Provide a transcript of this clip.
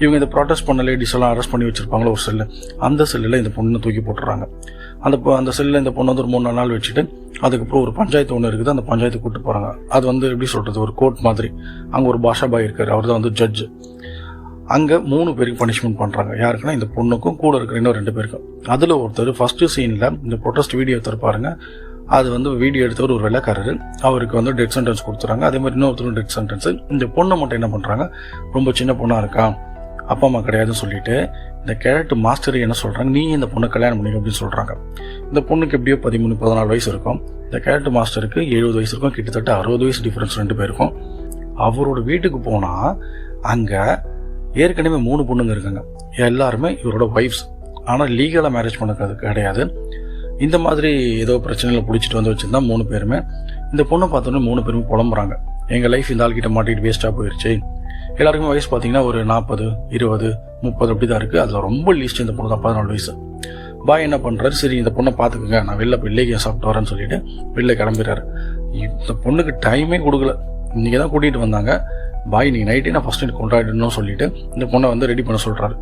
இவங்க இந்த ப்ராட்டஸ்ட் பண்ண லேடிஸ் எல்லாம் அரெஸ்ட் பண்ணி வச்சிருப்பாங்களோ ஒரு செல்லு, அந்த செல்லில் இந்த பொண்ணை தூக்கி போட்டுறாங்க. அந்த செல்லில் இந்த பொண்ணு வந்து ஒரு 3-4 நாள் வச்சுட்டு அதுக்கப்புறம் ஒரு பஞ்சாயத்து ஒன்று இருக்குது, அந்த பஞ்சாயத்து கூப்பிட்டு போகிறாங்க. அது வந்து எப்படி சொல்கிறது, ஒரு கோர்ட் மாதிரி. அங்கே ஒரு பாஷா பாய் இருக்கார், அவர் தான் வந்து ஜட்ஜு. அங்கே 3 பேருக்கு பனிஷ்மெண்ட் பண்ணுறாங்க. யாருக்குன்னா இந்த பொண்ணுக்கும் கூட இருக்கிற இன்னும் 2 பேருக்கும். அதில் ஒருத்தர் ஃபஸ்ட்டு சீனில் இந்த ப்ரொட்டஸ்ட் வீடியோ எடுத்து பாருங்க, அது வந்து வீடியோ எடுத்தவர் ஒரு வெள்ளைக்காரரு, அவருக்கு வந்து டெத் சென்டென்ஸ் கொடுத்துறாங்க. அதே மாதிரி இன்னொருத்தரும் டெத் சென்டென்ஸ். இந்த பொண்ணை மட்டும் என்ன பண்ணுறாங்க, ரொம்ப சின்ன பொண்ணாக இருக்கா, அப்பா அம்மா கிடையாதுன்னு சொல்லிட்டு இந்த கேரட் மாஸ்டர் என்ன சொல்கிறாங்க, நீ இந்த பொண்ணை கல்யாணம் பண்ணிக்க அப்படின்னு சொல்கிறாங்க. இந்த பொண்ணுக்கு எப்படியோ 13-14 வயசு இருக்கும். இந்த கேரட் மாஸ்டருக்கு 70 வயசு இருக்கும். கிட்டத்தட்ட 60 வயசு டிஃப்ரென்ஸ் 2 பேருக்கும். அவரோட வீட்டுக்கு போனால் அங்கே ஏற்கனவே 3 பொண்ணுங்க இருக்காங்க. எல்லாருமே இவரோட ஒய்ஃப்ஸ். ஆனால் லீகலாக மேரேஜ் பண்ணது கிடையாது. இந்த மாதிரி ஏதோ பிரச்சனையில் பிடிச்சிட்டு வந்து வச்சுருந்தா 3 பேருமே. இந்த பொண்ணை பார்த்தோன்னே 3 பேருமே புலம்புறாங்க, எங்கள் லைஃப் இந்த ஆள்கிட்ட மாட்டிட்டு வேஸ்ட்டாக போயிடுச்சு. எல்லாருக்குமே வயசு பார்த்தீங்கன்னா ஒரு 40, 20, 30 அப்படி தான் இருக்குது. அதில் ரொம்ப லீஸ்ட் இந்த பொண்ணு தான் 14 வயசு. பாய் என்ன பண்ணுறாரு, சரி இந்த பொண்ணை பார்த்துக்குங்க, நான் வெளில போய் இல்லையே சாப்பிட்டு வரேன்னு சொல்லிட்டு வெளில கிளம்பிடுறாரு. இந்த பொண்ணுக்கு டைமே கொடுக்கல. இன்றைக்கி தான் கூட்டிகிட்டு வந்தாங்க. பாய் நீங்கள் நைட்டே நான் ஃபஸ்ட் நைட் கொண்டாடிடணும்னு சொல்லிட்டு இந்த பொண்ணை வந்து ரெடி பண்ண சொல்கிறாரு.